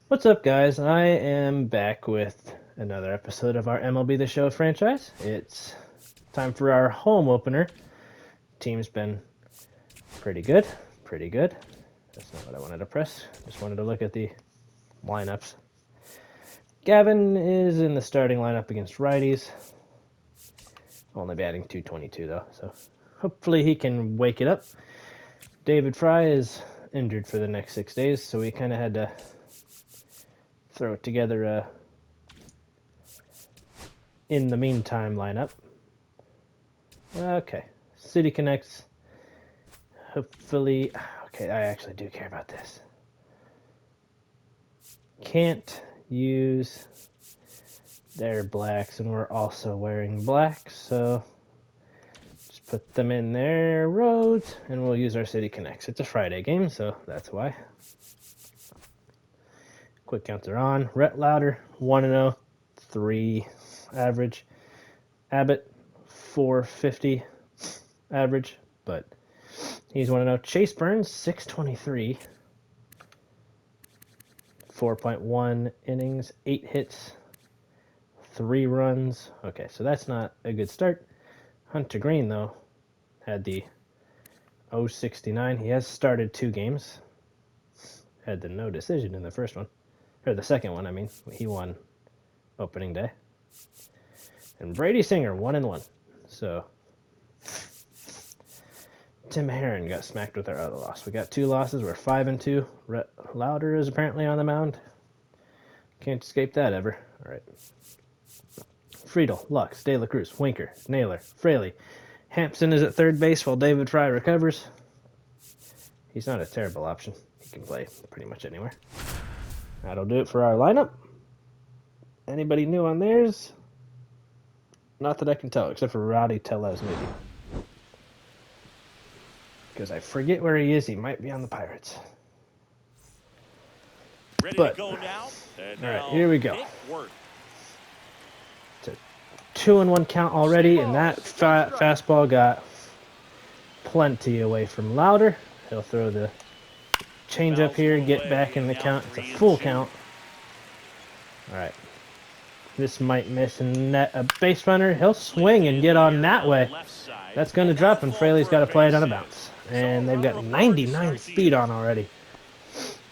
What's up, guys? I am back with another episode of our MLB The Show franchise. It's time for our home opener. Team's been pretty good. Pretty good. That's not what I wanted to press. Just wanted to look at the lineups. Gavin is in the starting lineup against righties. Only batting 222, though, so hopefully he can wake it up. David Fry is injured for the next 6 days, so we kind of had to throw together a in the meantime lineup. Okay. City connects. Hopefully. Okay, I actually do care about this. Can't use their blacks, and we're also wearing black, so just put them in their roads, and we'll use our City connects. It's a Friday game, so that's why. Quick counts are on. Rhett Louder, 1-0, 3 average. Abbott, 450 average, but he's 1-0. Chase Burns, 623. 4.1 innings, 8 hits, 3 runs. Okay, so that's not a good start. Hunter Green, though, had the 069. He has started 2 games. Had the no decision in the first one. Or the second one, I mean. He won opening day. And Brady Singer, 1-1. So Tim Herron got smacked with our other loss. We got 2 losses. We're 5-2. Rhett Louder is apparently on the mound. Can't escape that ever. All right. Friedel, Lux, De La Cruz, Winker, Naylor, Fraley. Hampson is at third base while David Fry recovers. He's not a terrible option. He can play pretty much anywhere. That'll do it for our lineup. Anybody new on theirs? Not that I can tell, except for Rowdy Tellez, maybe. Because I forget where he is. He might be on the Pirates. Ready But, to go now. All right, here we go. Work. It's a 2-1 count already, and that fastball got plenty away from Louder. He'll throw the change up here, get back in the count. It's a full count. All right. This might miss and net a base runner. He'll swing and get on that way. That's going to drop, and Fraley's got to play it on a bounce. And they've got 99 speed on already.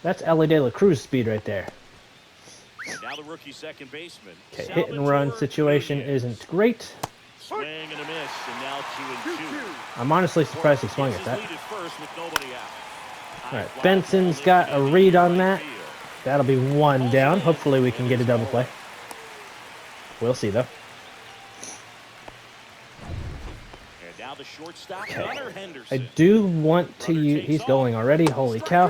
That's Ellie De La Cruz speed right there. Now the rookie second baseman. Okay, hit and run situation isn't great. Swing and a miss, and now 2-2. I'm honestly surprised he swung at that. First with nobody out. All right, Benson's got a read on that. That'll be 1 down. Hopefully we can get a double play. We'll see, though. And now the shortstop, Okay. Hunter I Henderson. do want to use... He's going already. Holy cow.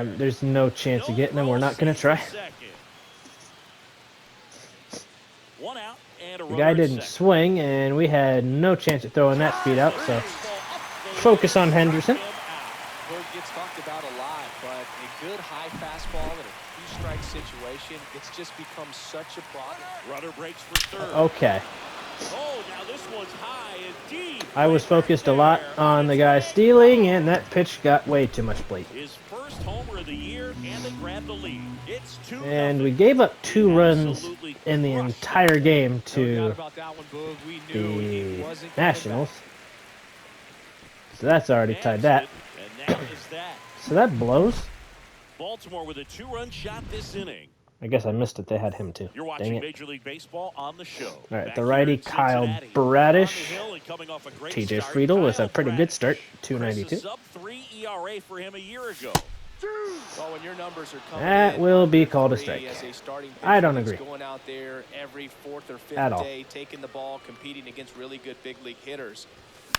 There's no chance of getting him. We're not going to try. One out and a The guy didn't swing, and we had no chance of throwing that speed out, so focus on Henderson. Bird gets talked about a lot, but a good high fastball in a two-strike situation, it's just become such a problem. Runner breaks for third. Okay. Oh, now this one's high and deep. I was focused a lot on the guy stealing, and that pitch got way too much plate. His first homer of the year, and they grab the lead. It's 2-0. And we gave up 2 runs in the entire game to the Nationals. So that's already tied that. And that is that. So that blows. Baltimore with a 2-run shot this inning. I guess I missed it. They had him too. You're Dang watching it. Major League Baseball on the show. All right, Back the here righty in Kyle Cincinnati. Bradish. On the hill and coming off a great TJ start, Friedel with a Kyle pretty good start, Bradish. 292. Sub-3 ERA for him a year ago. Well, when your numbers are coming That in will be under called a 3 strike. as a starting I don't pitcher agree. who's going out there every 4th or 5th At all. day, taking the ball, competing against really good big league hitters.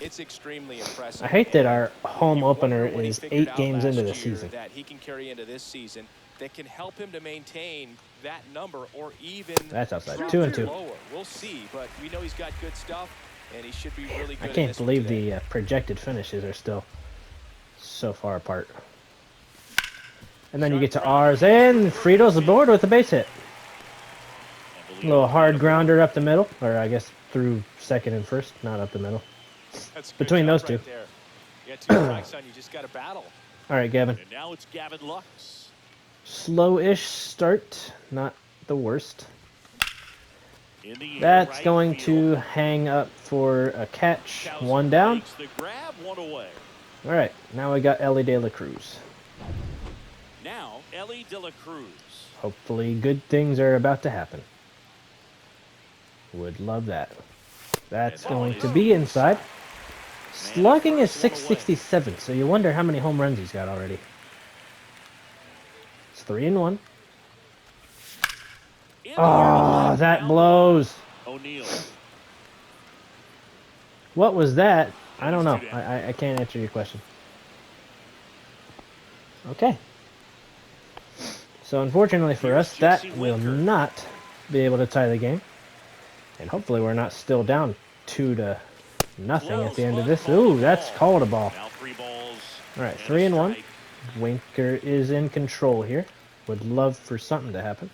It's extremely impressive. I hate that our home You opener wonder what he is figured 8 out games last into the year season. that he can carry into this season that can help him to maintain that number or even That's outside. drop 2-2. it lower. We'll see, but we know he's got good stuff, and he should be really good. I in can't this one believe today. the projected finishes are still so far apart. And then you get to ours, and Friedel's aboard with a base hit. A little hard grounder up the middle, or I guess through second and first, not up the middle. That's a good Between job those right two. there. You got 2 strikes on you, just got to battle. All right, Gavin. And now it's Gavin Lux. slow-ish start, not the worst. In the air, That's right going field. to hang up for a catch. Cowser One down. makes the grab, one away. All right, now we got Ellie De La Cruz. Now, Ellie De La Cruz. Hopefully good things are about to happen. Would love that. That's And that going one to is be inside. Slugging is first, one away. 667, so you wonder how many home runs he's got already. It's 3-1. In the air to Oh, left, that down blows. the line. O'Neal. What was that? I don't know. That is 2 down. I can't answer your question. Okay. So unfortunately for Here's us, that Jesse will Winker. not be able to tie the game. And hopefully we're not still down 2-0 at the end of this. Ooh, that's called a ball. Now 3 balls. All right, and a 3-1. strike. Winker is in control here. Would love for something to happen.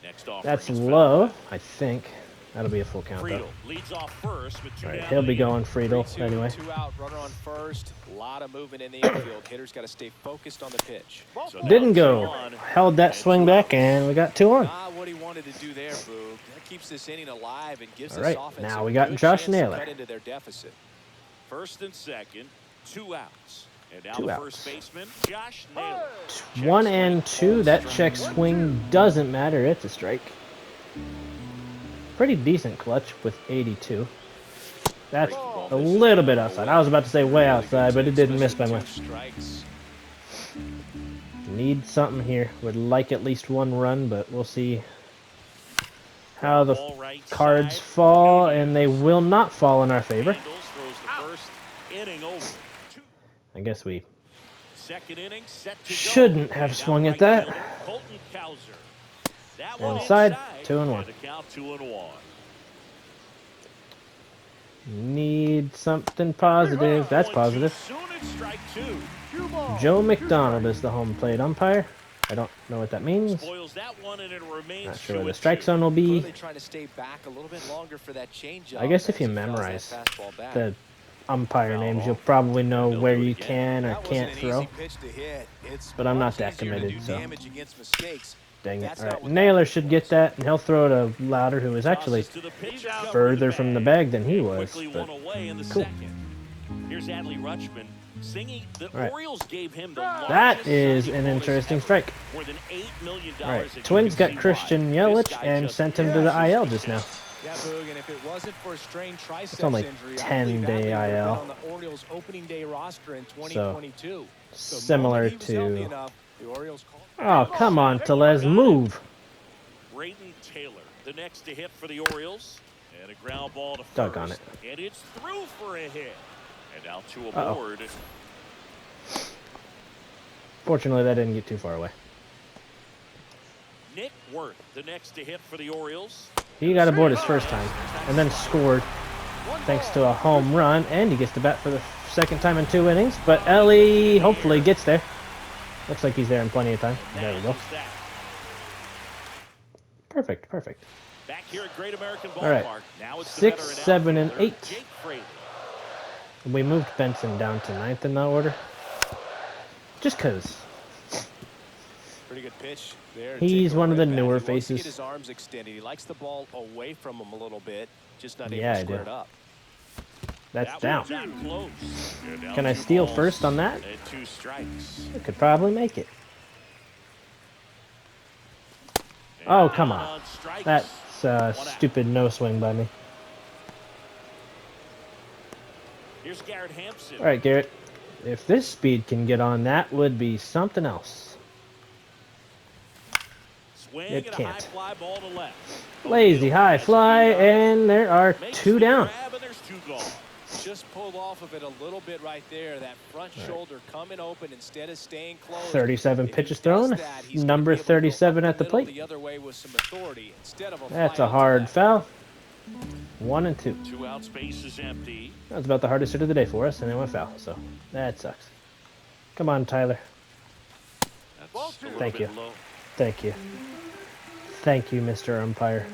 Next offering That's is low, I think. That'll be a full count, though. Friedel leads off first with 2 All right, down he'll in be the going inning. Friedel 3-2, anyway. 2 out, runner on first. A lot of movement in the infield. Hitters got to stay focused on the pitch. So now Didn't 2 go. on, Held that and swing 2 back, outs. and we got 2 on. Not what he wanted to do there, Boog. That keeps this inning alive and gives All this right, offense now a we got good Josh chance to Naylor. cut into their deficit. First and second, 2 outs. And now 2 the outs. first baseman, Josh Naylor. 1 and 2. That check swing doesn't matter. It's a strike. Pretty decent clutch with 82. That's a little bit outside. I was about to say way outside, but it didn't miss by much. Need something here. Would like at least 1 run, but we'll see how the Ball right cards side. fall, and they will not fall in our favor. Handles, throws the first inning over. I guess we Second inning set to go. shouldn't have And swung down at that. right fielder, Colton Cowser. That one Inside, 2-1. And the count 2-1. Need something positive. That's positive. Soon it's strike 2. Joe McDonald is the home plate umpire. I don't know what that means. Spoils that one, and it remains Not sure where the 2-2. strike zone will be. Clearly trying to stay back a little bit longer for that changeup. I guess if as you he fouls that memorize fastball back. the umpire names, you'll probably know They'll where do it you again. can or That wasn't can't an throw. easy pitch to hit. It's But I'm not much that easier to committed, do so. damage against mistakes. Dang it. That's All not right, what that Naylor pitch should was. get that, and he'll throw to Louder, who is actually Tosses to the pitch out further from the bag than he was. Quickly But one away in the cool. second. Here's Adley Rutschman singing. The All right. Orioles gave him the that largest is signing an bonus interesting ever. strike. More than $8 million. All right, and you Twins can got see Christian why. Yelich This guy and just sent him to the crushes IL the just now. pitch. Yeah, Boog, and if it wasn't for a strained triceps only injury, 10-day I believe Adley would have been IL. on the Orioles opening day roster in 2022. So Similar moment he was healthy to... enough, the Orioles called. Oh, come on, Tellez, move. Brayden Taylor, the next to hit for the Orioles. And a ground ball to first. Doggone it. And it's through for a hit. And now 2 Uh-oh. aboard. Fortunately, that didn't get too far away. Nick Worth, the next to hit for the Orioles. He got aboard his first time, and then scored thanks to a home run, and he gets to bat for the second time in 2 innings. But Ellie hopefully gets there. Looks like he's there in plenty of time. There we go. That was that. Perfect, perfect. Back here at Great American Ballpark. All right. Now it's the 6, veteran 7, and outfielder, 8. Jake Fraley. We moved Benson down to 9th in that order. Just because. Pretty good pitch there. He's Take it one of right the back. newer He wants to faces. get his arms extended. He likes the ball away from him a little bit, just not able Yeah, to I square do. it up. That's That down. one got close. And now Can I 2 steal balls first on that? and 2 strikes. I could probably make it. Oh, come And on. strikes. That's a stupid no swing by me. Here's Garrett Hampson. All right, Garrett. If this speed can get on, that would be something else. Swing It and a can't. high fly ball to left. Lazy high fly, and there are Makes 2 the down. grab, and there's 2 gone. Just pulled off of it a little bit right there. That front shoulder coming open instead of staying closed. 37 If he pitches does thrown. that, he's gonna Number be able to go 37 up at the middle plate. The other way with some authority instead of a That's fly a out to hard left. foul. 1 and 2. 2 out, space is empty. That was about the hardest hit of the day for us, and it went foul, so that sucks. Come on, Tyler. That's a little Thank bit you. low. Thank you. Thank you, Mr. Umpire.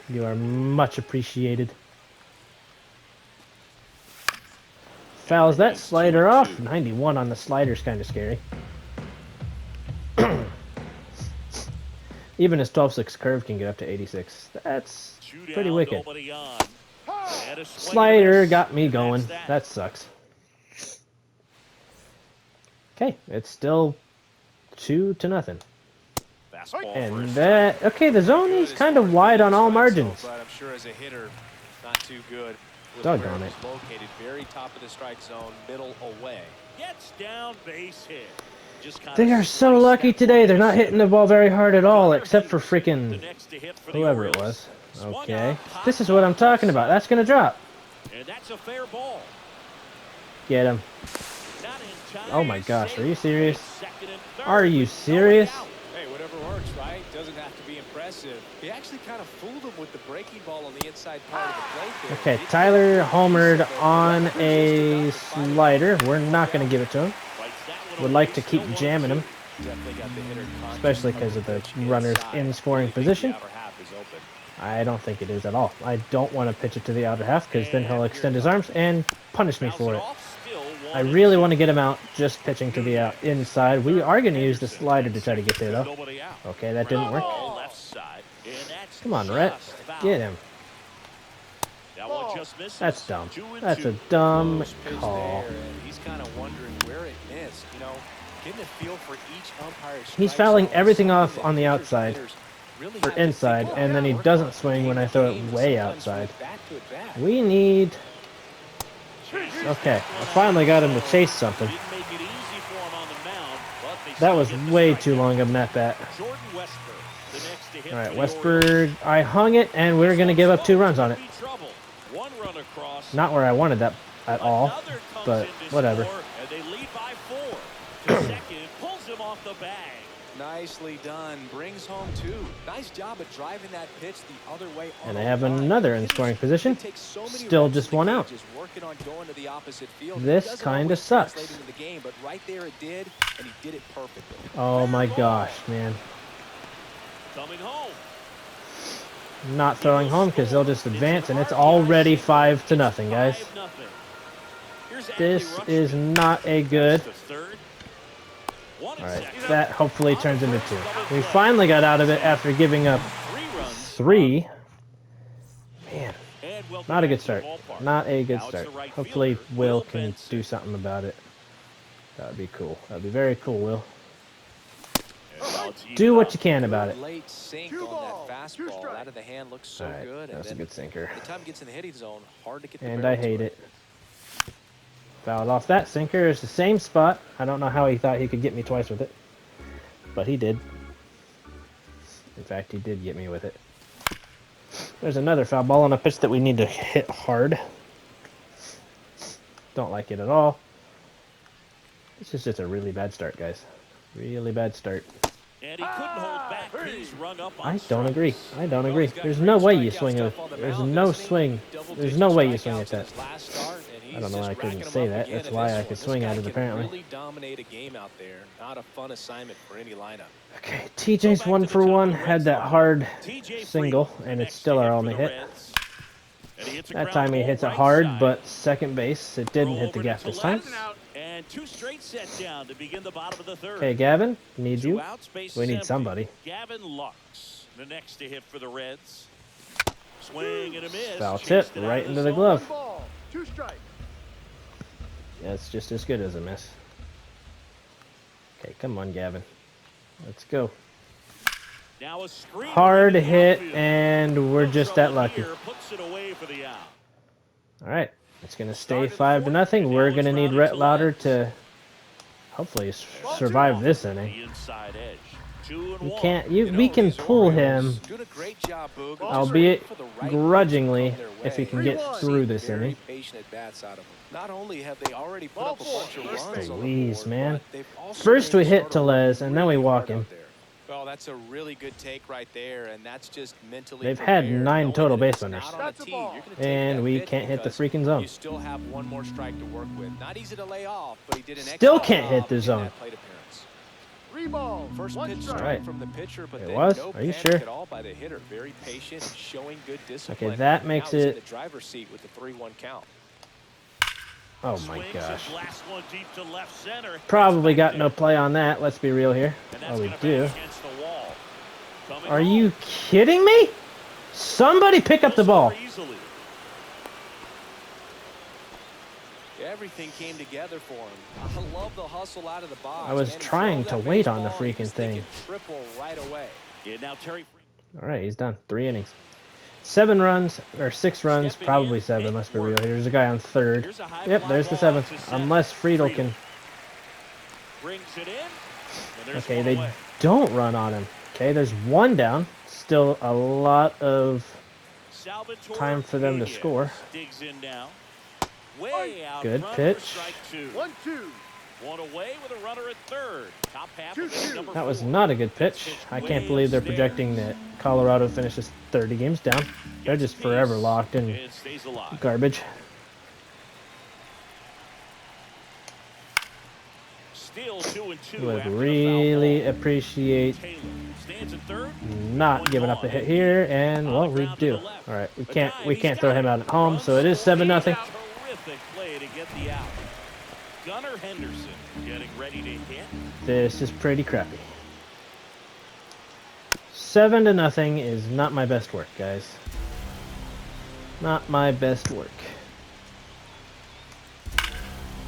You are much appreciated. Fouls that slider off. 91 on the slider's kind of scary. Even his 12-6 curve can get up to 86. That's pretty wicked. Nobody on. And a swing and a Slider miss, got me and that's going. That sucks. Okay, it's still 2-0. Fastball And first. that, okay, the zone is kind of wide on all margins. But I'm sure as a hitter, not too good. With Doggone where it. was located, very top of the strike zone, middle away. Gets down, base hit. Just kinda They are so sliced lucky that today. one They're not hitting the ball very hard at all, except for The freaking next to hit for the whoever it Orioles. was. Swung Okay, out, popped this is what I'm talking about. That's gonna drop. And that's a fair ball. Get him. Not in time. Oh my gosh, are you serious? Second and third. Are you Nobody serious? out. Hey, whatever works, right? Doesn't have to be impressive. He actually kind of fooled him with the breaking ball on the inside part of the plate there. Okay, Tyler homered on a slider. We're not gonna give it to him. Fights that one Would away, like to still keep jamming him, Definitely got the hitter conscious especially of because of the pitch runners inside. in scoring Really think position. the outer half is open. I don't think it is at all. I don't want to pitch it to the outer half because then he'll extend his arms and punish me for it. I really want to get him out just pitching to the inside. We are going to use the slider to try to get there, though. Nobody out. Okay, that didn't work. Left side, and that's Come on, Rhett. just foul. Get him. That one just misses. That's dumb. 2-2. That's a dumb Close pitch call. there, and he's kind of wondering where it missed. You know, getting a feel for each umpire's He's strike fouling zone, everything something off that on the pitchers and outside hitters really for have to inside, think and then he about, work doesn't on swing when I game throw to it game, way sometimes outside. from bat to bat. We need... Okay, I finally got him to chase something. Didn't make it easy for him on the mound, but they That still was get the way strike too out. long of an at-bat. Jordan Westburg, the next to hit All right, for the Orioles. Westberg, I hung it, and we're going to give up 2 runs on it. Trouble. One run across. Not where I wanted that at all, Another comes but in to whatever. score, and they lead by 4. The second pulls him off the bag. Nicely done. Brings home 2. Nice job of driving that pitch the other way. And they have another in scoring position. Still just one out. This kinda sucks. But right there it did, and he did it perfectly. Oh my gosh, man. Coming home. Not throwing home because they'll just advance, and it's already 5-0, guys. 5-0. Here's This Adley is Rutschman. not a good... That's the third. One and Alright, second. that hopefully turns into 2. We finally got out of it after giving up 3 runs. 3. Man, And welcome not a back good to the start. ballpark. Not a good Now it's start. the right Hopefully fielder, Will Will can Benson. do something about it. That would be cool. That would be very cool, Will. And now it's Do even what up. you can about it. Late sink on that fastball. Out of the hand looks so Alright, good. And that's a then good sinker. by the time it gets in the hitting zone, hard to get the And barrel I to hate it. Fouled off that sinker. It's the same spot. I don't know how he thought he could get me twice with it. But he did. In fact, he did get me with it. There's another foul ball on a pitch that we need to hit hard. Don't like it at all. This is just a really bad start, guys. Really bad start. And he couldn't hold back. He's rung up on I don't strikes. agree. I don't agree. There's no way you swing a... There's no swing. There's no way you swing at that. I don't know why I couldn't say that. That's why I could swing at it, apparently. Really dominate a game out there. Not a fun assignment for any lineup. Okay, TJ's 1 for 1. Had that hard TJ single, Freeman, and the it's next still to our for only the hit. Reds. And he hits a That ground time he ball hits it right hard, side. but second base, it didn't Throw hit the over to gap this left, time. And 2 straight set down to begin the bottom of the third. Okay, Gavin, need 2 you. outs, base We is need empty. somebody. Gavin Lux, the next to hit for the Reds. Swing and a miss. Foul Chased tip it out right of into the zone. glove. Ball, 2 strikes. Yeah, it's just as good as a miss. Okay, come on, Gavin. Let's go. Now a screen Hard into the hit, outfield. and we're No just that trouble lucky. here, puts it away for the out. All right, it's gonna stay 5-0. We're gonna need Rhett Lauder to hopefully survive this inning. The inside edge. 2 and You 1. can't. We can pull him, Doing a great job, Boog. albeit For the right grudgingly, pitch to come their if he way. can get through this Very inning. patient at bats out of him. Not only have they already put up a bunch of runs on the Louise, board, man. but they've also First made we the hit starter work Tellez, and then we really walk hard him. out there. Well, that's a really good take right there, and that's just mentally They've had prepared, 9 knowing total that it's base runners. not on a That's a tee. ball. You're gonna take And that we pitch can't hit the because freaking zone. You still have one more strike to work with. Not easy to lay off, but he did an Still excellent can't hit job the in zone. that plate appearance. 3 balls, First 1 pitch strike. strike Alright. from the pitcher, but It then was? no Are you panic sure? at all by the hitter. Very patient and showing good discipline. Okay, that Now makes he's in it- the driver's seat with the 3-1 count. Oh my Swings gosh. his last one deep to left center. Probably It's got back no there. play on that. Let's be real here. And that's Oh, we gonna do. bang against the wall. Coming Are home. you kidding me? Somebody pick up the ball. Easily. Everything came together for him. I love the hustle out of the box. I was Man, he trying drove to that wait on the baseball, and he freaking was thing. thinking triple right away. Yeah, now Terry. All right, he's done. 3 innings. 7 runs, or 6 runs, Stepping probably in, 7, Nate let's be real. Worth. There's a guy on third. Here's a high Yep, fly there's the ball out 7th. to center. Unless Friedel can... Brings it in. And there's Okay, one they away. don't run on him. Okay, there's 1 down. Still a lot of Salvatore time for them to Nunez score. digs in now. Way out Good front pitch. for strike 2. 1-2. One away with a runner at third. Top half of 2-2. number That was 4. not a good pitch. I can't believe they're projecting that Colorado finishes 30 games down. They're just forever locked in It stays alive. garbage. Still 2-2 Would after really the foul ball. appreciate Taylor stands at third. not giving up a hit here, and well, we do. All right, we can't throw him out at home, so it is 7-0. Terrific play to get the out. Gunnar Henderson getting ready to hit. This is pretty crappy. 7-0 is not my best work, guys. Not my best work.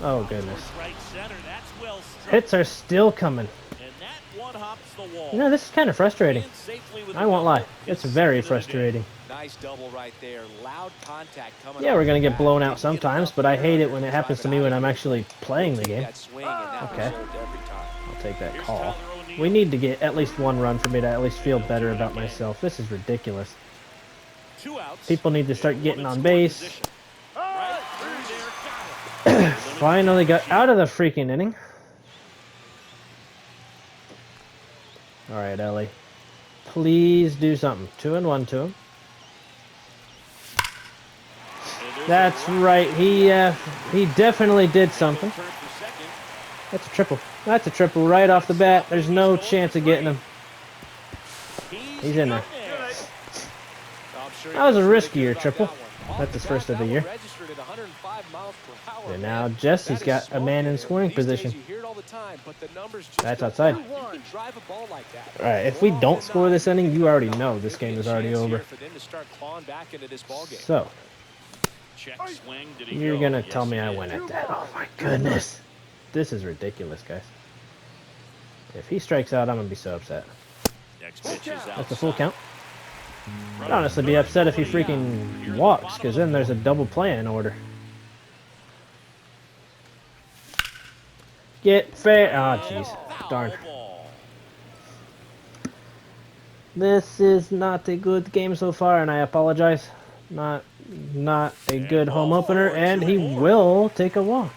Oh goodness. Right center. That's well struck. Hits are still coming. And that one hops the wall. You know, this is kind of frustrating. And safely with I a won't lie. double. It's very It's 7-0. frustrating. Nice double right there. Loud contact coming. Yeah, off we're gonna the get bat. blown out Didn't get sometimes, enough but I hate it there when to it happens drive to it me out when of I'm here. actually playing the Take game. that swing, and that Okay. was served every time. I'll take that Here's call. Tyler O'Neill. We need to get at least 1 run for me to at least feel better about myself. This is ridiculous. 2 outs. People need to start And getting one in on scoring base. position. Right through there, got it. Finally got out of the freaking inning. All right, Ellie. Please do something. 2-1 to him. And there's That's a right. He definitely did something. turn for second. That's a triple. That's a triple right off the bat. There's no chance of getting him. He's in there. I'm sure That was a he feels really riskier good about triple. that one. That's his Off first the of the bat, year. that one registered at 105 miles per hour, And man. now Jesse's That got is a man in smoking. scoring These days position. you hear it all the time, but the numbers just That's don't outside. lie. You can drive a ball like that. All right, if we More don't often score than this not, inning, you already know there'll this be game a is already chance over. here for them to start clawing back into this ball game. So, Check swing. Did he you're go? going to Yes, tell me he I did. win at that. Oh my goodness. This is ridiculous, guys. If he strikes out, I'm going to be so upset. Next pitch is outside. That's a full count. I'd honestly be upset if he freaking walks, because then there's a double play in order. Get fair. Oh, jeez. Foul Darn. ball. This is not a good game so far, and I apologize. Not a good home opener, and he will take a walk.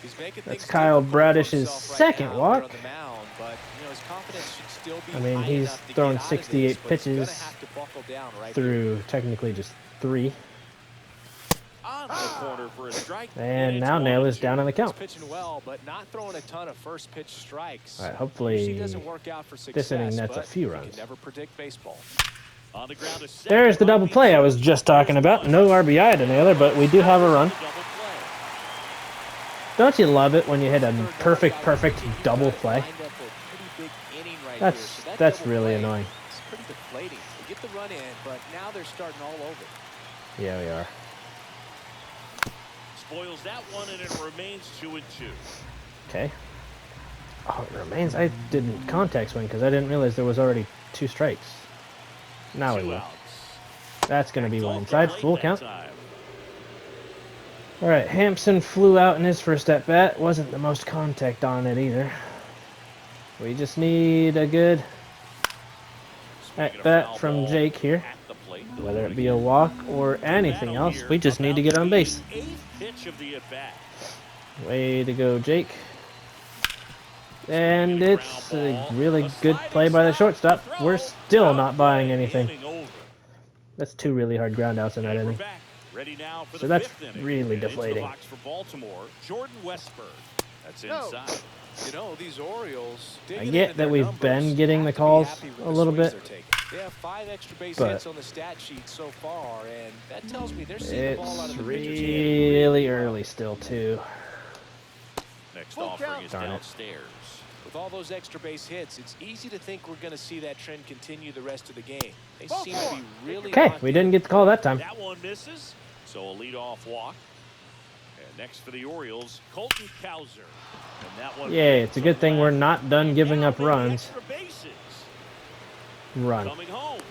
He's making That's things Kyle difficult for Bradish's himself right second now out there walk. on the mound, but, you know, his confidence should still be I mean, high he's enough to thrown get out of this, 68 but he's gonna pitches have to buckle down right through technically just 3. On the corner for a strike. And it's now Nail is 1-2. down on the He's count. pitching well, but not throwing a ton of first pitch strikes. All right, Usually hopefully doesn't work out for success, this inning nets a but few you runs. can never predict baseball. On the ground to second. There's the double play I was just talking about. No RBI to Naylor, but we do have a run. Double play. Don't you love it when you hit a perfect double play? Lined up a pretty big inning right here, That's so that that's double really play annoying. It's pretty deflating. They get the run in, but now they're starting all over. Yeah, we are. Spoils that one, and it remains 2-2. Okay. Oh, it remains. I didn't contact swing because I didn't realize there was already 2 strikes. Now we 2 will. outs. That's going to be Backed one off the inside. plate Full that count. time. All right, Hampson flew out in his first at bat. Wasn't the most contact on it either. We just need a good Swinging a at bat foul from ball Jake here. at the plate. Whether it be a walk or anything else, we just need to get on base. Eighth pitch of the at-bat. Way to go, Jake. And it's a really good play by the shortstop. We're still not buying anything. Inning over. That's 2 really hard groundouts in that And we're inning. back. Ready now for So the that's fifth inning. really And into the deflating. box for Baltimore, Jordan Westburg. That's No. inside. You know, these Orioles, I digging get into that their we've numbers, been getting the have to be calls happy with a the little swings bit, they're taking. They have 5 extra base but hits on the stat sheet so far, and that tells me they're seeing the ball out it's of the pitcher's hand really early still, too. Next Full offering count. is Darn it. downstairs. With all those extra base hits, it's easy to think we're going to see that trend continue the rest of the game. They Ball seem to four. be really Okay, locked we in. didn't get the call that time. That one misses. So a leadoff walk. And next for the Orioles, Colton Cowser. And that one Yay, it's a good thing we're not done giving now up the runs. extra bases. Run. Coming home.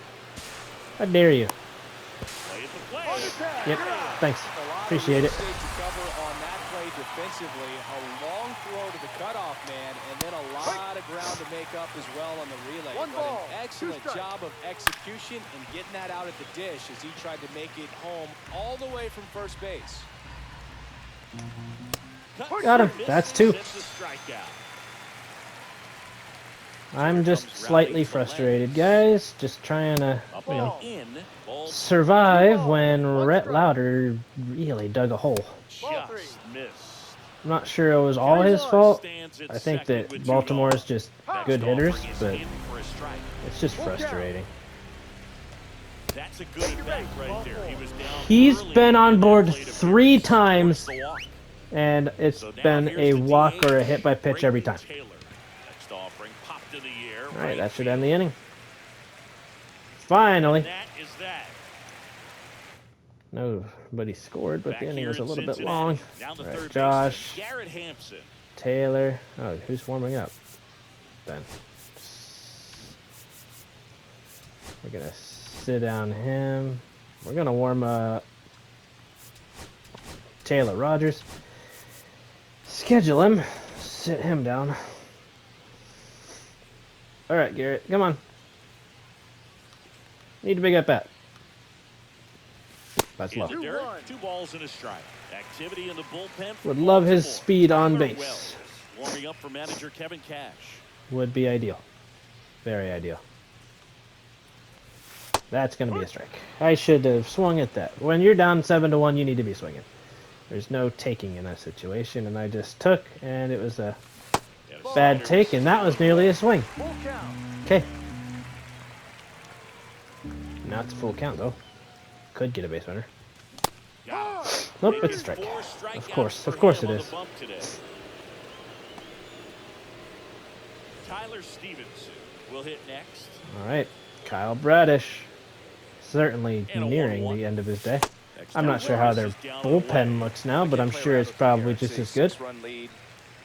How dare you? Play at the plate. On the tag. Yep, thanks. A lot of Appreciate real it. estate to cover on that play defensively. A long throw to the cutoff man, and then a lot of ground to make up as well on the relay. One But ball, an excellent two strikes. job of execution and getting that out at the dish as he tried to make it home all the way from first base. Got him. That's two. That's a strikeout. I'm just slightly frustrated, guys. Just trying to, Up you know, and in. Ball survive when Rhett Lauder really dug a hole. Ball three. just missed. I'm not sure it was all his fault. Stands at I think second that with 2 Baltimore is gone. just Next good hitters, offering is but in for a strike. it's just frustrating. That's a good at bat right there. He was down He's early been on in that board plate 3 appearance. times, Forced the walk. and it's So now been here's a the walk DH, or a hit by pitch every time. Taylor. Next offering popped in the air. All right, that should end the inning. Finally. That is that. Nobody scored, but Back the inning here was a in little bit Cincinnati. long. Down the All right, third Josh, baseman, Garrett Hampson. Taylor. Oh, who's warming up? Ben. We're going to sit down him. We're going to warm up Taylor Rogers. Schedule him. Sit him down. All right, Garrett, come on. Need a big at bat. That's In low. the dirt, 2 balls and a strike. Activity in the bullpen. for Would love his Baltimore. speed on Tyler base. Wells, warming up for manager Kevin Cash. Would be ideal. Very ideal. That's going to be a strike. I should have swung at that. When you're down 7-1, you need to be swinging. There's no taking in that situation, and I just took, and it was a And a bad slider take, and that was nearly a swing. Full count. Okay. Now it's a full count, though. Could get a base runner. got it. Nope, Making it's a strike. 4 Of strikeouts course for it him on is. the bump today. Tyler Stevenson will hit next. All right. Kyle Bradish. Certainly And a nearing 1-1. the end of his day. Next I'm time not sure how their Willis is down and bullpen away. looks now, but I'm sure it's probably just as good. 6-run lead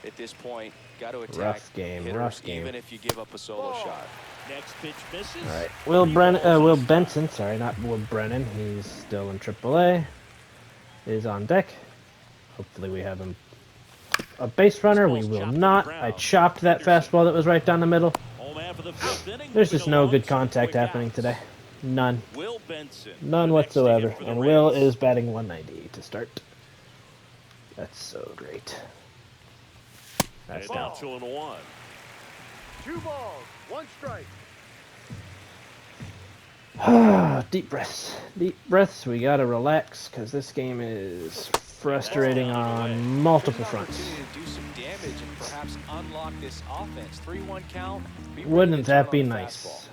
at this point. Got to attack. Rough game, hitters, rough game. Even if you give up a solo shot. Next pitch misses. All right, 3 balls Will and a strike. Benson, sorry, not Will Brennan. He's still in AAA. Is on deck. Hopefully we have him a base runner. We will not. I chopped that fastball that was right down the middle. Home half of the 5th inning, There's moving just no along, good 2 contact quick happening outs. today. None. Will Benson. None the next to hit whatsoever. for the And Will Reds. is batting 190 to start. That's so great. That's And now down. 2-1. 2 balls, 1 strike. Deep breaths. Deep breaths. We gotta relax because this game is frustrating on multiple fronts. Opportunity to do some damage and perhaps unlock this offense. 3-1 count. Be ready Wouldn't to that turn be on the nice? fastball.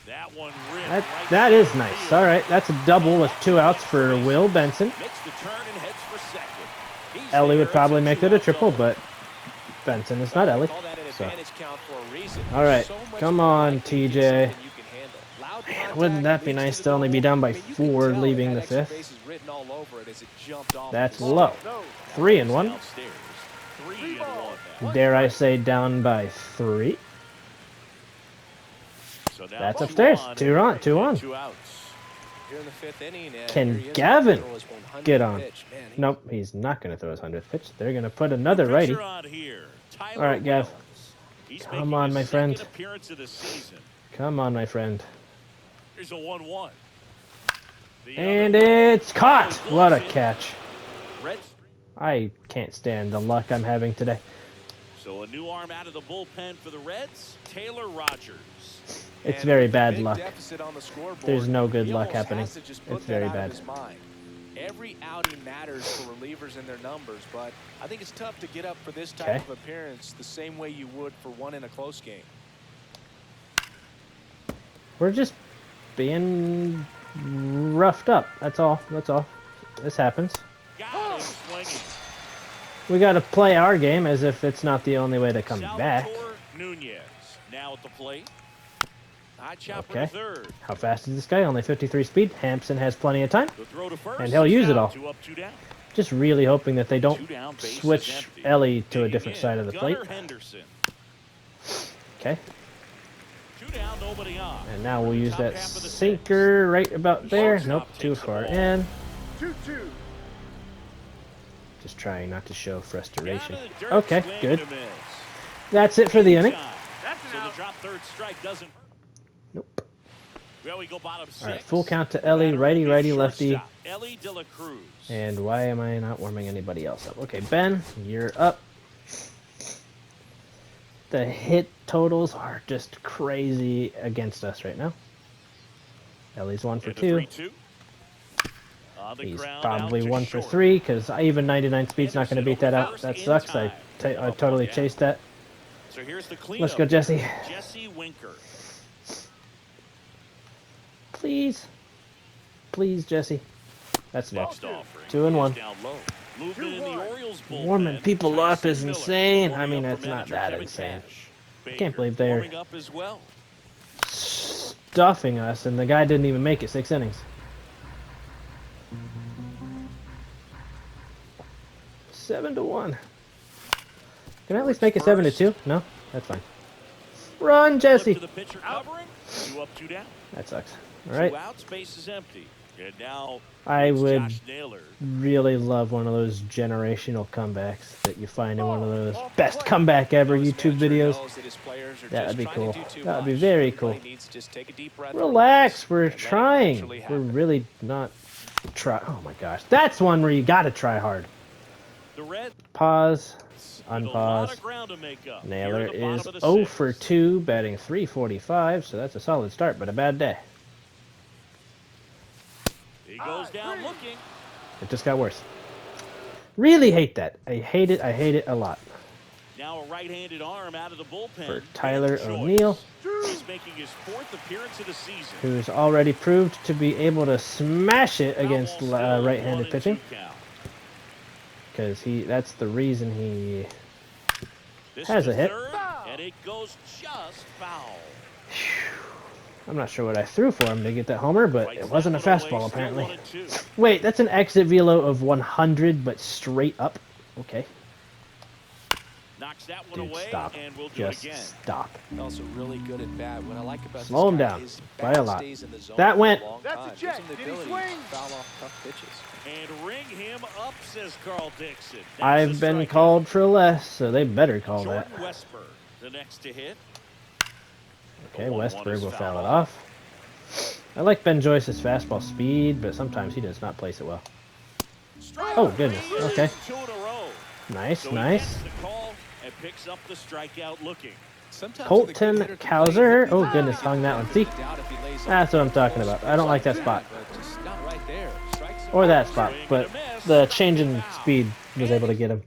That one ripped That right that to is the nice. field. All right, that's a double with 2 outs for Will Benson. Makes the turn and heads for second. He's Ellie there. would probably It's make a it a 2-out triple, double. but Benson is not Ellie. Call that an So, advantage count for a reason. all right, So much come more on, likely to get TJ. something you can handle. Loud Man, contact wouldn't that be leads nice the to only be goal. down by I mean, you 4 can tell leaving that the extra 5th? base is written all over it as it jumped off That's the ball. low. No. 3 and 1. Downstairs. 3-1 now. Dare I say down by 3? So now That's 2 upstairs. on 2 on, and 2 on. 2 outs. Here in the 5th inning, Can here he is Gavin to throw his 100th get on? pitch. Man, he- Nope, he's not going to throw his 100th pitch. They're going to put another Pitcher righty. on here, Tyler All right, Gav. Wells. He's Come making on, his my second friend. appearance of the season. Come on, my friend. Here's a 1-1. The And other way. it's caught! Oh, What a bullpen. catch. Reds. I can't stand the luck I'm having today. So a new arm out of the bullpen for the Reds, Taylor Rogers. It's And very with the bad big luck. deficit on the scoreboard, There's no good he luck almost happening. has to just put It's that very out of bad. his mind. Every outing matters for relievers and their numbers, but I think it's tough to get up for this type Okay. of appearance the same way you would for one in a close game. We're just being roughed up. That's all. That's all. This happens. Got him swinging. We got to play our game as if it's not the only way to come back. Salvatore Nunez now at the plate. High chopper Okay. to third. How fast is this guy? Only 53 speed. Hampson has plenty of time. The throw to first. And he'll use it all. 2 up, 2 down. Just really hoping that they don't 2 down, base is switch empty. Ellie to a Digging different in, side of the plate. Gunnar Henderson. Okay. 2 down, nobody on. And now we'll use Top that half of the sinker right about there. Shortstop Nope, too takes the far ball. in. 2-2. Just trying not to show frustration. Down to the dirt, Okay, swing good. and a miss. That's it for the inning. That's so the drop third strike doesn't hurt. Nope. Well, we go bottom 6. All right, full count to Ellie, righty, righty, lefty. Shortstop, Ellie De La Cruz. And why am I not warming anybody else up? Okay, Ben, you're up. The hit totals are just crazy against us right now. Ellie's 1 for And the 2. 3-2. On the He's ground, probably out to 1 for short. 3 because even 99 speed's not going to beat that out. That sucks. I totally chased that. So here's the cleanup. Let's go, Jesse. Jesse Winker. Please. Please, Jesse. That's Next low. offering 2 and 1. is down low. Movement in the Orioles bullpen. Warming people up is Tyson Miller insane. I warming mean, up it's for not manager that Kevin insane. Cash. Can't Baker believe they're warming up as well. stuffing us, and the guy didn't even make it 6 innings. 7-1. Can I at least make it 7-2? No, that's fine. Run, Flip Jesse. to the pitcher covering. 2 up, 2 down. That sucks. All right. 2 outs, base is empty. And now I it's would Josh Naylor. really love one of those generational comebacks that you find in one of those best comeback ever YouTube videos. That would be cool. That would be very cool. Relax, we're trying. We're really not try. Oh my gosh, that's one where you gotta try hard. The Red Pause, with a lot unpause. of ground to make up. Naylor Here at the bottom is of the 0 6th. for 2, batting .345, so that's a solid start, but a bad day. He goes down looking. It just got worse. Really hate that. I hate it. I hate it a lot. Now a right-handed arm out of the bullpen. For Tyler Bad choice. O'Neill, He's making his 4th appearance of the season. who's already proved to be able to smash it against Foul ball still, right-handed 1-2 pitching, count. because that's the reason he This has to a hit. third, and it goes just foul. I'm not sure what I threw for him to get that homer, but Right it wasn't a side, fastball away, apparently. still 1-2. Wait, that's an exit velo of 100, but straight up. Okay, Knocks that one dude, away, stop. and we'll do Just it again. stop. Also really good at bat. What I like about Slow him this guy down is by a bat lot. stays in the zone That for went. a long That's a time. Gives check. him the Did he ability swing? to foul off tough pitches. And ring him up, says Carl Dixon. That's I've the been strikeout. called for less, so they better call that. Jordan Westberg, the next to hit. Okay, The 1-1 Westberg is will fouled foul it off. I like Ben Joyce's fastball speed, but sometimes he does not place it well. Strike Oh, goodness. three, Okay. 2 in a row. Nice, So he nice. gets the call and picks up the strikeout looking. Sometimes Colton with a good hitter can play Kauser. it. Oh, goodness, hung that one. See? Doubt if he lays That's off what I'm talking the about. ball, I don't like that spot. but just not right there. Strikes him Or that out. spot, but the change in speed was able to get him.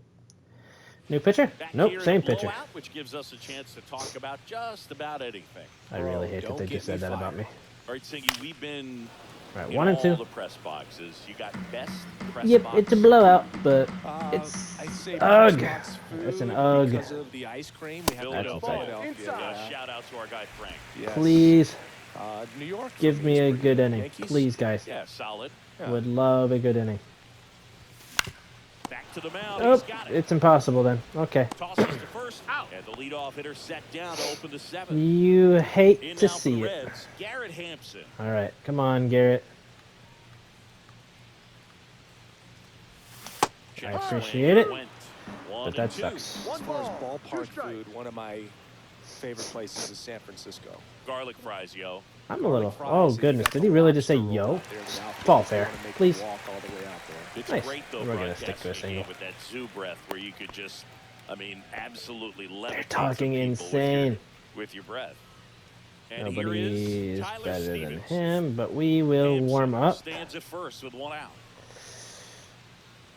New pitcher? Back Nope, here in same the pitcher. blowout, which gives us a chance to talk about just about anything. I really hate that Don't they get just said me that about fired. me. All right, Singy, we've been All right, in 1 and all 2. the press boxes. You got best press Yep, box. it's a blowout, but I'd say ugh. press box It's an food ugh. because of the ice cream. We have Build to it go up. Philadelphia. Inside. Yeah. Shout out to our guy Frank. Yes. please New York. for give me is a pretty good inning. Yankees. Please, guys. Yeah, solid. Yeah. Would love a good inning. Back to the mound. Oh, He's got it. it's impossible then. Okay. Tosses to first. Out. And the leadoff hitter set down to open the 7th. You hate In to now for see the it. Reds, Garrett Hampson. All right, come on, Garrett. I appreciate it, but that sucks. As far as ball, two ballpark strikes. food, one of my favorite places is San Francisco. Garlic fries, yo. I'm a little. Garlic fries, Oh if you goodness, got did the he really just say lobster roll yo? out there in the outfield, Ball you fair, wanna make please. the walk all the way out there. It's Nice. great though. We're gonna stick to a broadcasting single. with that zoo breath where you could just, I mean, absolutely levitate. They're talking some people insane. with your breath. And Nobody here is is Tyler better than Stevens. him, but we will Hampson warm up. Stands at first with 1 out.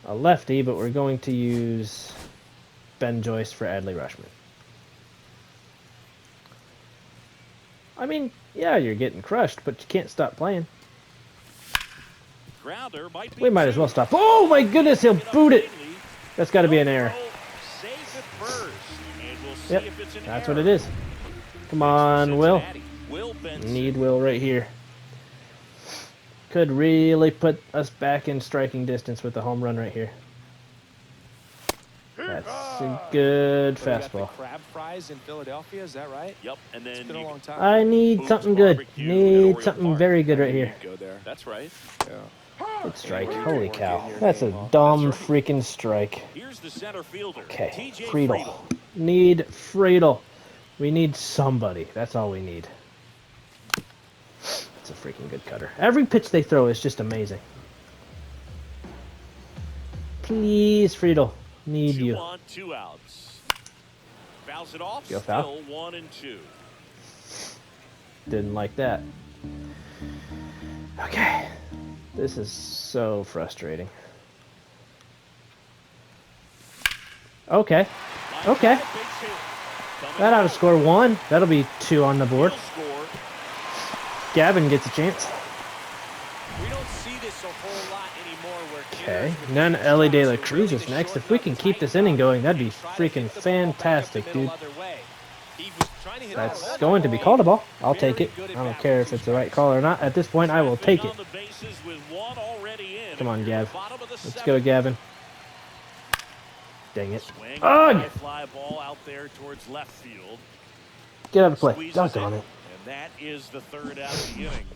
A lefty, but we're going to use Ben Joyce for Adley Rushman. I mean, yeah, you're getting crushed, but you can't stop playing. Grounder might be We might as two. well stop. Oh my goodness, he'll boot it. That's got to be an error. Save it first, and we'll see Yep, if it's an that's error. what it is. Come on, Will. Cincinnati, Will Benson. Need Will right here. Could really put us back in striking distance with the home run right here. That's a good So we got the fastball. crab fries in Philadelphia, is that right? Yep, and then It's been a long time. I need Boots something good. Barbecue at Need Oriole something Park. very good I right knew here. you'd go there. That's right. Yeah. Good strike. Yeah, Holy we're cow. getting your That's a name off. dumb That's right. freaking strike. Here's the center fielder. Okay, TJ Friedel. Need Friedel. We need somebody. That's all we need. It's a freaking good cutter. Every pitch they throw is just amazing. Please, Friedel. Need 2 you. on, 2 outs. Fouls it off. Go foul. Still 1 and 2. Didn't like that. Okay. This is so frustrating. Okay. Okay. Base hit. Coming That ought to home. score 1. That'll be 2 on the board. He'll score. Gavin gets a chance. We don't see this a whole lot anymore where Okay. hitters with Then these Ellie shots De La are Cruz really is to next. shorten If we up can the keep this time inning going, that'd and be try to freaking hit the ball back up the fantastic, middle dude. other way. He was trying to hit That's that going to be ball. called a ball. I'll take it. Very good I don't at care if balancing it's the right strikes. call or not. At this point, I will take it. On the bases with 1 already in. Come on, Gav. Bottom of the Let's 7th. go, Gavin. Dang it. Swing, Ugh! high fly ball out there towards left field. Get out of play. Squeezes Doggone it, it. and that is the 3rd out of the inning.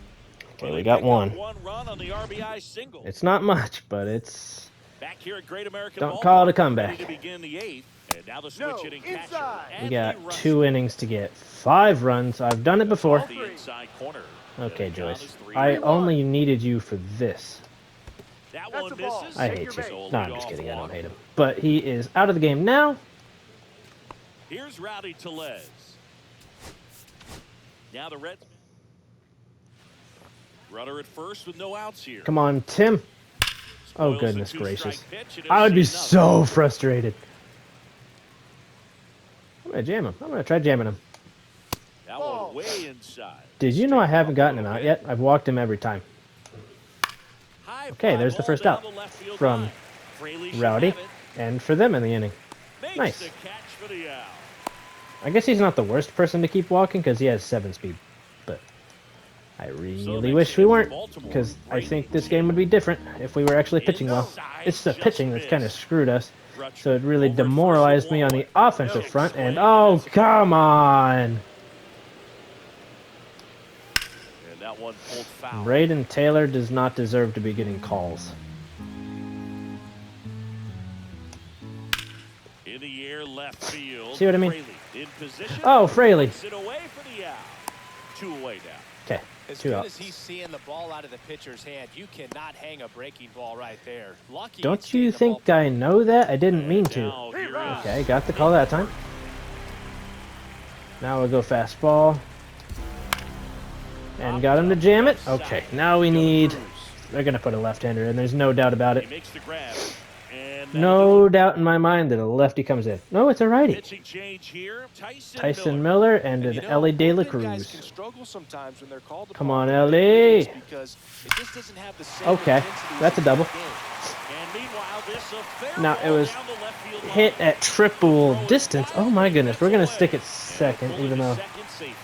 Okay, Well, we they got pick up 1. 1 run on the RBI single. It's not much, but it's... Back here at Great American Don't Ballpark, call it a comeback. ready to begin the 8th. And now the switch No, hitting catcher. inside. We Adley got Rutschman. 2 innings to get 5 runs. I've done it before. Off the inside corner. Okay, And the count Joyce. is 3-1. I only needed you for this. That That's one a ball. misses. I Take hate your you. base. So a No, I'm leadoff just kidding. I walk. don't hate him. But he is out of the game now. Here's Rowdy Tellez. Now the Reds. Runner at first with no outs here. Come on, Tim. Oh, Spoils the goodness 2-strike gracious. pitch, and I would it's be 3-0. so frustrated. I'm going to jam him. I'm going to try jamming him. That one way inside. Did you know I Straighten haven't up a gotten him little out bit. yet? I've walked him every time. High Okay, fly there's the ball first down out the left field from line. Fraley should Rowdy. have it. And for them in the inning. Makes Nice. the catch for the out. I guess he's not the worst person to keep walking because he has 7 speed. But I really wish we weren't, because I think this game would be different if we were actually pitching well. It's the pitching that's kind of screwed us. So it really demoralized me on the offensive front. And oh, come on! And that one pulled foul. Braden Taylor does not deserve to be getting calls. In the air, left field. See what I mean? Fraley in position. Oh, Fraley. Takes it away for the out. 2 away now. Okay, As 2 good outs. as he's seeing the ball out of the pitcher's hand, you cannot hang a breaking ball right there. Lucky Don't it's you in the think ball. I know that? I didn't mean to. Now here is Okay, got the call that time. Now we'll go fastball. And got him to jam it. Okay, now we need... They're going to put a left-hander in. There's no doubt about He it. makes the grab. And No doubt in my mind that a lefty comes in. No, it's a righty. pitching change here. Tyson Miller and an You know, Ellie De La bullpen guys can Cruz. struggle sometimes when they're called Come upon on, to make Ellie. moves because it just doesn't have the same Okay, intensity that's a as double. the game. And meanwhile, this a fair Now, it ball was down the left field line. hit at triple distance. Oh my goodness, we're going to stick it second, Pulling even to though second safely.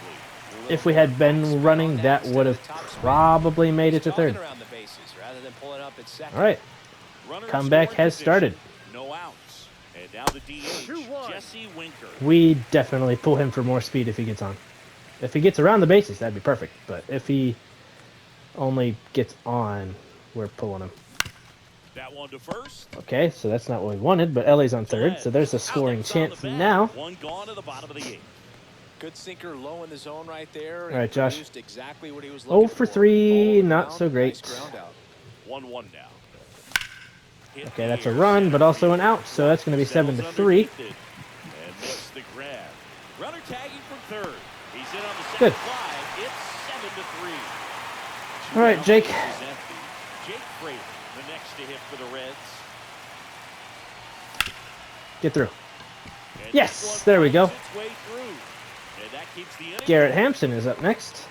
if we had been running, that would have probably made it to Talking third. around the bases rather than pulling up at second. All right, Runner in comeback scoring has position. started. No outs. And now the DH, 2-1. Jesse Winker. We definitely pull him for more speed if he gets on. If he gets around the bases, that'd be perfect. But if he only gets on, we're pulling him. That one to first. Okay, so that's not what we wanted, but Ellie's on third, so there's a scoring Outs on the chance bat. now. One gone to the bottom of the 8th. Good sinker low in the zone right there. All right, Josh. Produced exactly what he was 0 looking for for. 3, Ball not down, so great. nice ground out. 1-1 now. Hit Okay, the that's a air, run, center but also an field. out, so that's going to be 7 to Settles 3. underneath it and makes the grab. Runner tagging from third. He's in on the second Good. fly. It's 7 to 3. All right, Jake. Two out, bases empty. Jake Fraley, the next to hit for the Reds. Get through. And Yes, this one there we go. finds its way through. And that keeps the inning Garrett going. Hampson is up next.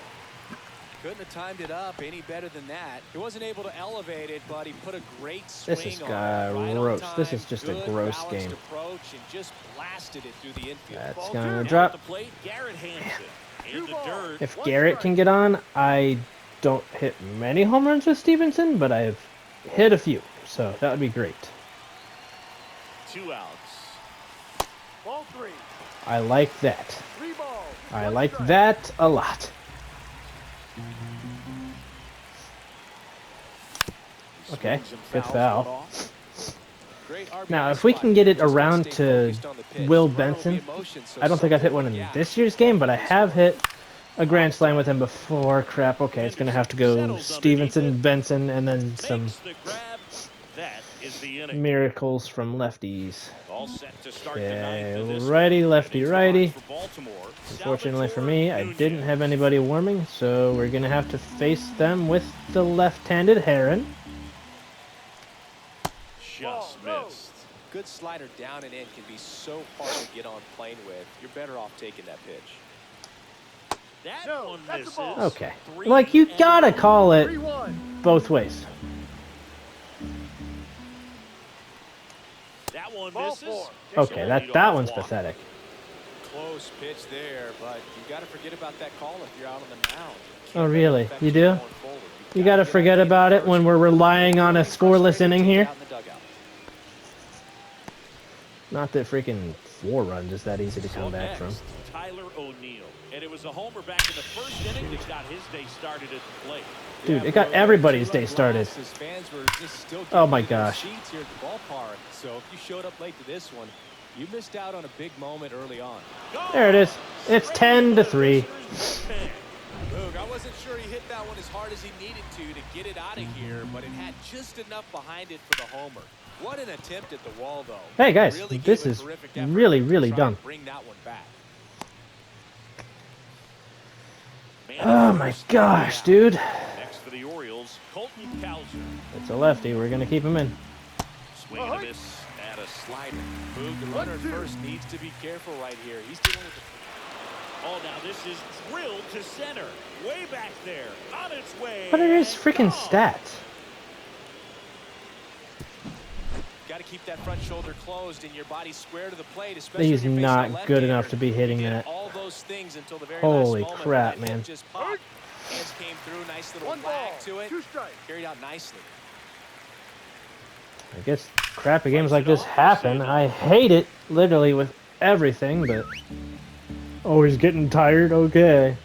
Couldn't have timed it up any better than that. He wasn't able to elevate it, but he put a great swing This is on it. Right on gross. time, This is just a good gross balanced game. approach and just blasted it through the infield. That's Ball gonna two. drop. Down at the plate, Garrett Hansen. In the dirt. If Garrett can get on, I don't hit many home runs with Stevenson, but I've hit a few, so that would be great. 2 outs. Ball 3. I like that. 3 balls. I 1 like strike. that a lot. Okay, Swings and good fouls foul. one off. Great RBI Now, if we spot. can get it Just gotta around stay to focused on the pitch. Will The runner will be Benson, in motion, so I don't think I've hit one in something- this year's game, but I have hit a grand slam with him before. Crap, okay, it's going to have to go Stevenson, Benson, and then some Makes the grab. That is the inning. miracles from lefties. All set to start the Okay, ninth of this righty, one. lefty, Innings righty. for Baltimore. Unfortunately for me, I Salvatore didn't have Nunez. anybody warming, so we're going to have to face them with the left-handed Heron. Just Ball, go. missed. Good slider down and in can be so hard to get on plane with. You're better off taking that pitch. That No, one that's a misses. ball. Okay. 3 Like, you and gotta 1. call it 3-1. both ways. That one Ball misses. 4. Okay, that one's pathetic. Close pitch there, but you got to forget about that call if you're out on the mound. Oh, really? Affect You do? going forward. You gotta get forget out about it when we're relying on a first. scoreless inning here. Out in the dugout. Not that freaking 4 runs is that easy to So come back from. next, Tyler O'Neill. And it was a homer back in the first inning that got his day started at the plate. Dude, Yeah, it got bro, everybody's two-run day started. loss as fans were just still Oh my getting into their gosh. seats here at the ballpark. So if you showed up late to this one, you missed out on a big moment early on. There it is. It's 10-3. Look, I wasn't sure he hit that one as hard as he needed to get it out of here, but it had just enough behind it for the homer. What an attempt at the wall, though. Hey, guys, Really gave this a is terrific effort really, to really try dumb. and bring that one back. Oh my gosh, dude. Next for the Orioles, Colton Cowser. It's a lefty. We're gonna keep him in. Swing and a miss at a slider. Boog, the runner at first needs to be careful right here. He's dealing with the Oh, now this is drilled to center. Way back there. On its way. What are his and freaking gone. stats? Got to keep that front shoulder closed and your body square to the plate, especially He's when you're not facing a good left-hander. enough to be hitting He did that. all those things until the very Holy last moment crap, when that hit man. just popped. Hands came through, nice little 1 ball. whack to it. 2 strikes. Carried out nicely. I guess crappy games like this happen. I hate it, literally, with everything, but... Oh, he's getting tired? Okay.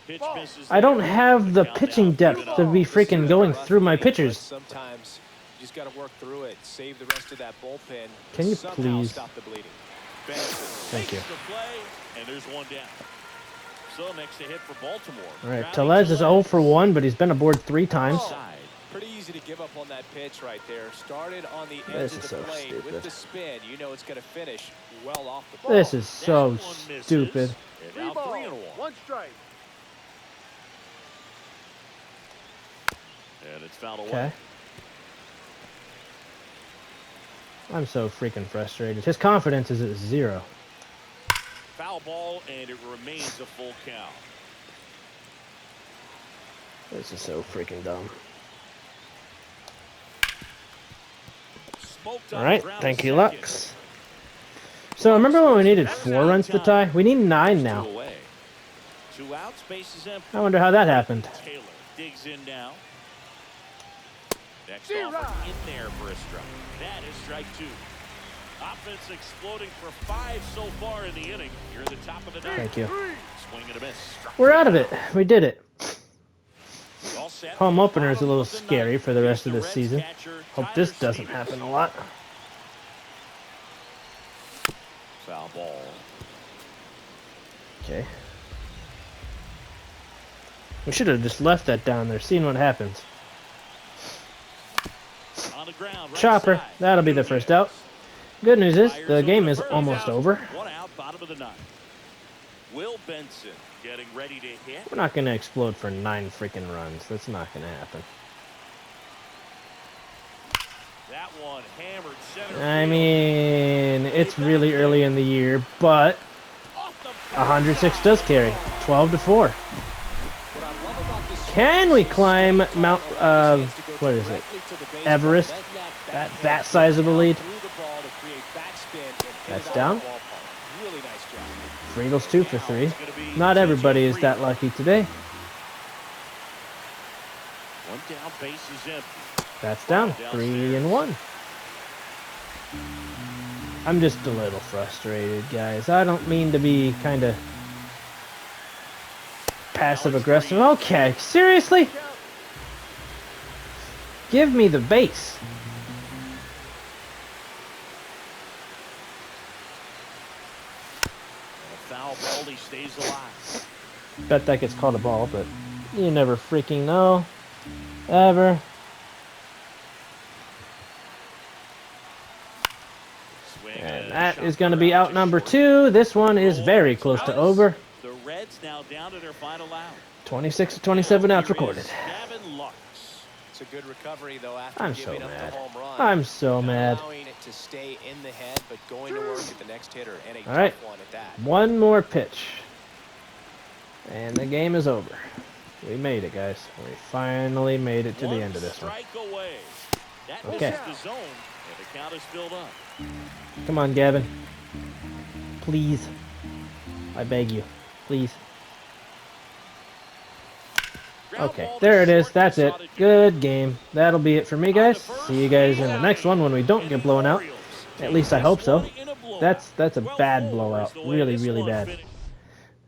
Pitch misses I don't there. have the Count pitching down, depth 2-0. to be freaking going through my But pitchers. sometimes you just got to work through it. Save the rest of that bullpen. Can you somehow please? stop the bleeding. Benson Thank you. makes the play, and there's one down. So next to hit for Baltimore. All right, Rowdy Tellez is 0 for 1, but he's been aboard 3 times. Side. Pretty easy to give up on that pitch right there. Started on the This edge is of the so plate stupid. with the spin. You know it's going to finish well off the ball. This is so That one misses, stupid. And 3 now balls. 3-1. 1 strike. And it's fouled away. Okay. I'm so freaking frustrated. His confidence is at 0. Foul ball, and it remains a full count. This is so freaking dumb. Smoked All on right, ground thank you, second. Lux. So remember when we needed 4 runs to tie? We need 9 Two now. away. 2 outs, base is empty. I wonder how that happened. Taylor digs in now. Next Zero. offer in there for a strike. That is strike 2. Offense exploding for 5 so far in the inning. You're in the top of the ninth. Thank you. 3. Swing and a miss. Struck We're out of it. We did it. All set. Home opener is a little Bottom of the scary ninth. for the rest Here's of the Reds season. catcher, Hope Tyler this doesn't Stevens. happen a lot. Foul ball. Okay. We should have just left that down there, seen what happens. On the ground, right Chopper, side. that'll be the first out. Good news is, the game is almost over. 1 out, bottom of the ninth. Will Benson getting ready to hit. We're not going to explode for 9 freaking runs. That's not going to happen. That one hammered center I field. mean, it's really early in the year, but Off the 106 does carry. 12-4. Can we climb Mount, what is it? Everest? That size of a lead? That's down. Friegel's 2 for 3. Not everybody is that lucky today. One down, base is empty. That's down. 3 and 1. I'm just a little frustrated, guys. I don't mean to be kind of passive aggressive. Okay, seriously? Give me the base. Foul ball, he stays alive. Bet that gets called a ball, but you never freaking know. Ever. And that is going to be out number 2. This one is very close to over. The Reds now down to their final out. 26 to 27 outs recorded. It's a good recovery though after I'm so giving up mad. the home run. I'm so mad. Allowing it to stay in the head, but going to work at the next hitter, and a All right, tough one at that. one more pitch, and the game is over. We made it, guys. We finally made it to the end of this one. Away. That Okay. misses the zone, and the count is filled up. Come on, Gavin. Please. I beg you. Please. Okay, there it is. That's it. Good game. That'll be it for me, guys. See you guys in the next one when we don't get blown out. At least I hope so. That's a bad blowout. Really, really bad.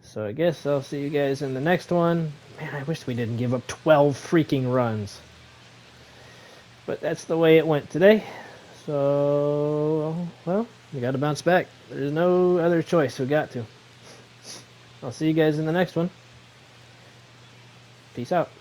So I guess I'll see you guys in the next one. Man, I wish we didn't give up 12 freaking runs. But that's the way it went today. So, well, we got to bounce back. There's no other choice. We got to. I'll see you guys in the next one. Peace out.